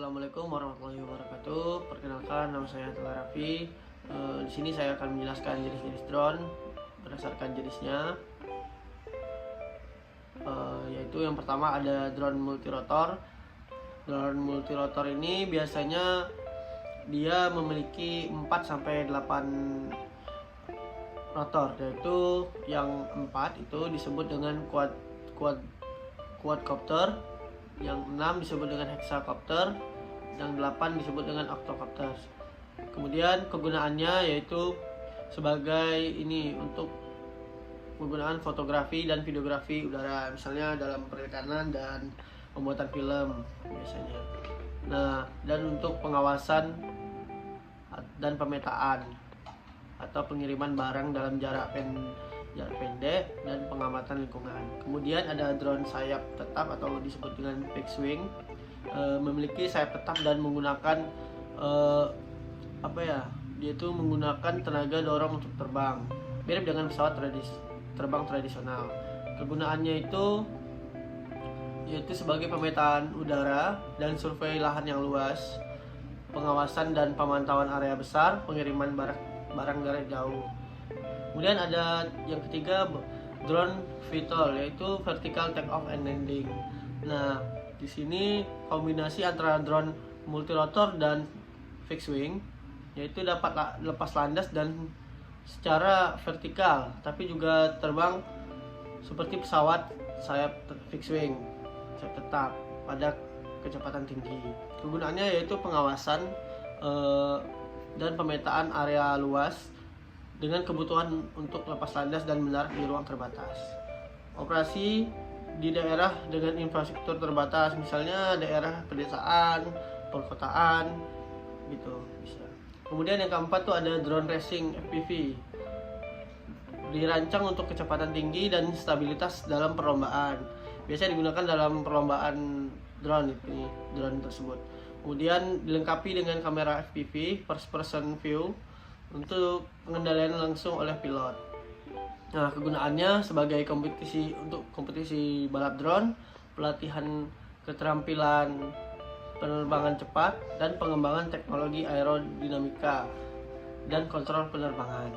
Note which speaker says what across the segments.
Speaker 1: Assalamualaikum warahmatullahi wabarakatuh. Perkenalkan, nama saya Telah Raffi. Di sini saya akan menjelaskan jenis-jenis drone berdasarkan jenisnya. Yaitu yang pertama ada drone multirotor. Drone multirotor ini biasanya dia memiliki 4-8 rotor, yaitu yang 4 itu disebut dengan quadcopter, yang 6 disebut dengan hexacopter, yang 8 disebut dengan octocopter. Kemudian kegunaannya yaitu sebagai ini untuk penggunaan fotografi dan videografi udara, misalnya dalam perikanan dan pembuatan film biasanya. Nah, dan untuk pengawasan dan pemetaan atau pengiriman barang dalam jarak pendek dan pengamatan lingkungan. Kemudian ada drone sayap tetap atau disebut dengan fixed wing, memiliki sayap tetap dan menggunakan dia itu menggunakan tenaga dorong untuk terbang, mirip dengan pesawat terbang tradisional. Kegunaannya yaitu sebagai pemetaan udara dan survei lahan yang luas, pengawasan dan pemantauan area besar, pengiriman barang dari jauh. Kemudian ada yang ketiga, drone VTOL, yaitu vertical take off and landing. Nah, di sini kombinasi antara drone multirotor dan fixed wing, yaitu dapat lepas landas dan secara vertikal, tapi juga terbang seperti pesawat sayap fixed wing, sayap tetap pada kecepatan tinggi. Kegunaannya yaitu pengawasan dan pemetaan area luas dengan kebutuhan untuk lepas landas dan mendarat di ruang terbatas. Operasi di daerah dengan infrastruktur terbatas, misalnya daerah pedesaan, perkotaan, gitu bisa. Kemudian yang keempat tuh ada drone racing FPV. Dirancang untuk kecepatan tinggi dan stabilitas dalam perlombaan. Biasanya digunakan dalam perlombaan drone tersebut. Kemudian dilengkapi dengan kamera FPV first person view untuk pengendalian langsung oleh pilot. Nah, kegunaannya sebagai kompetisi balap drone, pelatihan keterampilan penerbangan cepat, dan pengembangan teknologi aerodinamika dan kontrol penerbangan.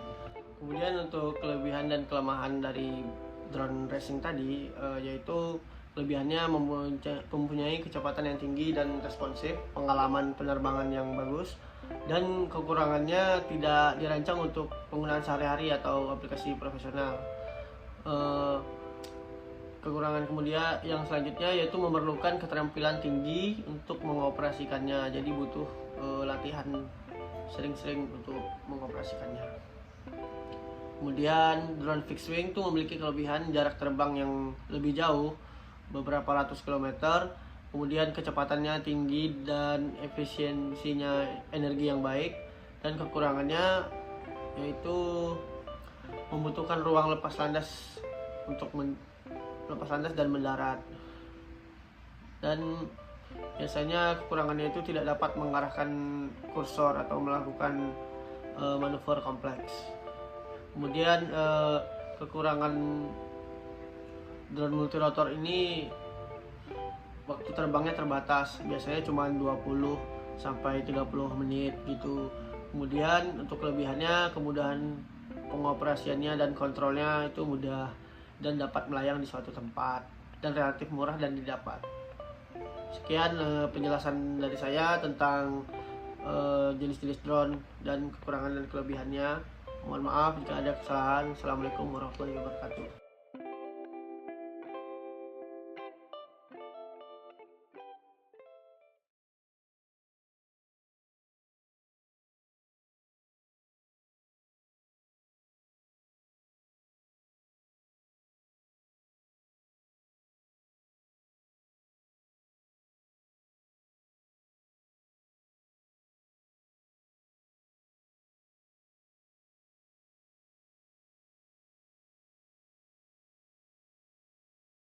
Speaker 1: Kemudian untuk kelebihan dan kelemahan dari drone racing tadi, yaitu kelebihannya mempunyai kecepatan yang tinggi dan responsif, pengalaman penerbangan yang bagus, dan kekurangannya tidak dirancang untuk penggunaan sehari-hari atau aplikasi profesional. Kekurangan kemudian yang selanjutnya yaitu memerlukan keterampilan tinggi untuk mengoperasikannya, jadi butuh latihan sering-sering untuk mengoperasikannya. Kemudian drone fixed wing itu memiliki kelebihan jarak terbang yang lebih jauh, beberapa ratus kilometer. Kemudian kecepatannya tinggi dan efisiensinya energi yang baik, dan kekurangannya yaitu membutuhkan ruang lepas landas untuk lepas landas dan mendarat. Dan biasanya kekurangannya itu tidak dapat mengarahkan kursor atau melakukan manuver kompleks. Kemudian kekurangan drone multirotor ini waktu terbangnya terbatas, biasanya cuma 20-30 menit gitu. Kemudian untuk kelebihannya, kemudahan pengoperasiannya dan kontrolnya itu mudah dan dapat melayang di suatu tempat dan relatif murah dan didapat. Sekian penjelasan dari saya tentang jenis-jenis drone dan kekurangan dan kelebihannya. Mohon maaf jika ada kesalahan. Assalamualaikum warahmatullahi wabarakatuh.